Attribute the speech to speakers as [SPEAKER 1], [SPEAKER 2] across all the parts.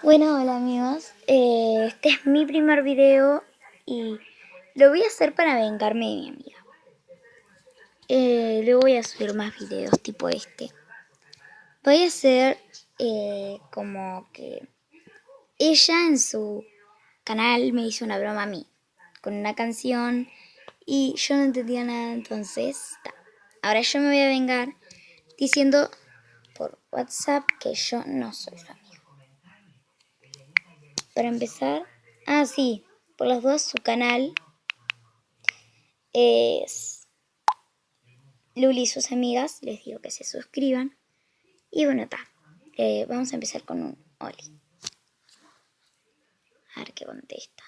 [SPEAKER 1] Bueno, hola amigos, este es mi primer video y lo voy a hacer para vengarme de mi amiga. Luego voy a subir más videos tipo este. Voy a hacer como que ella en su canal me hizo una broma a mí con una canción y yo no entendía nada, entonces ahora yo me voy a vengar diciendo por WhatsApp que yo no soy su amiga. Para empezar, sí, por las dudas su canal es Luli y sus amigas. Les digo que se suscriban. Y bueno, vamos a empezar con un Oli. A ver qué contesta.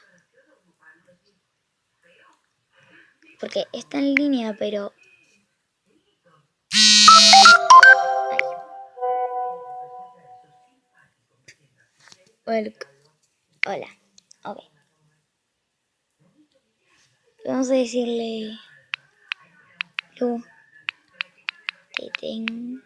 [SPEAKER 1] Porque está en línea, pero... Ay. Hola. Ok. Vamos a decirle... Lu, te tengo...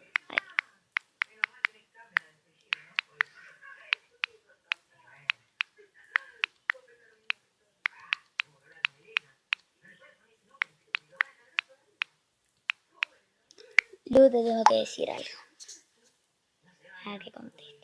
[SPEAKER 1] Lu, te tengo que decir algo. A ver qué contesta.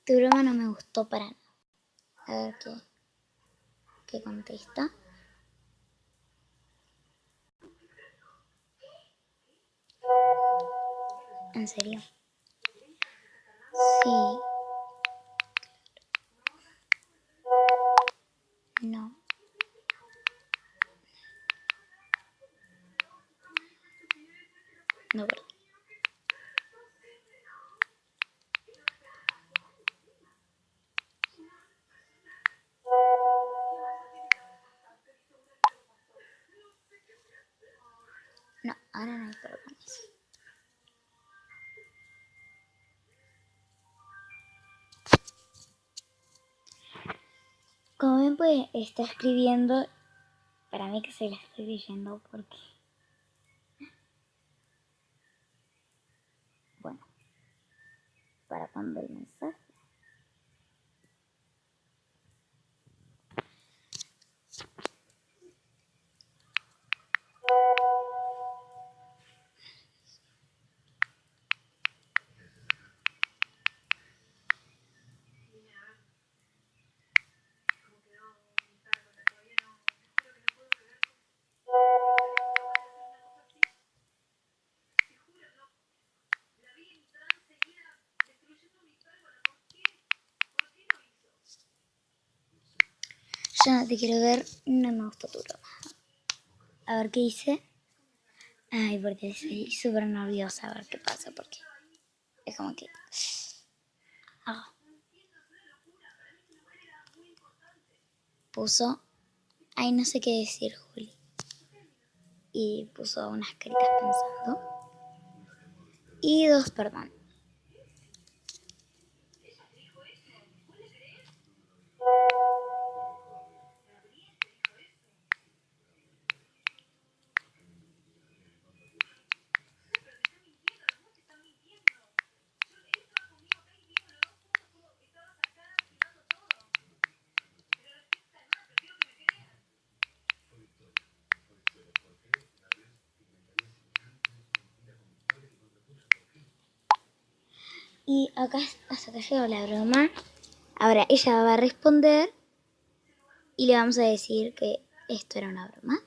[SPEAKER 1] Tu broma no me gustó para nada. A ver qué contesta. ¿En serio? Sí. No. No, perdón. No, ahora no hay perdones. Como ven, pues está escribiendo. Para mí que se la estoy leyendo porque... Bueno, para cuando el mensaje... Ya no te quiero ver, no me gustó tu broma. A ver qué hice. Ay, porque estoy súper nerviosa a ver qué pasa, porque es como que... Puso... Ay, no sé qué decir, Juli. Y puso unas caritas pensando. Y 2, perdón. Y acá, hasta que llegó la broma. Ahora ella va a responder y le vamos a decir que esto era una broma.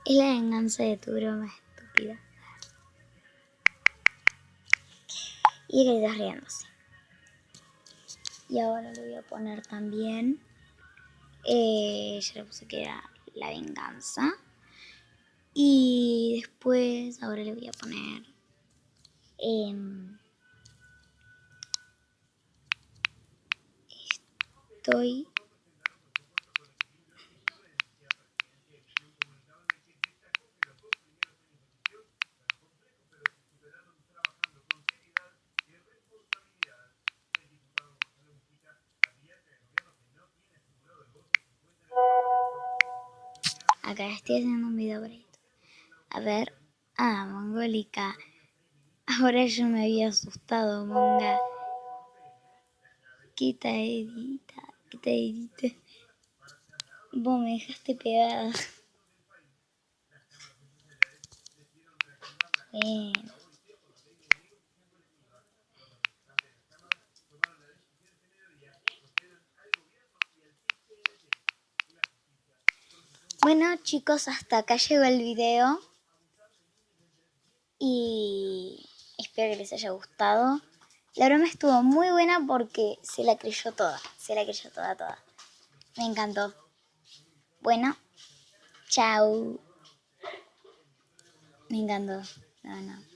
[SPEAKER 1] Es la venganza de tu broma, estúpida. y garitas riéndose. Y ahora le voy a poner también, ya le puse que era la venganza. Y después ahora le voy a poner estoy acá estoy haciendo un video para esto. A ver, mongólica. Ahora yo me había asustado, monga. Quita edita, quita edita. Vos me dejaste pegada. Bueno. Bueno chicos, hasta acá llegó el video y espero que les haya gustado. La broma estuvo muy buena porque se la creyó toda, toda. Me encantó. Bueno, chao. Me encantó. No.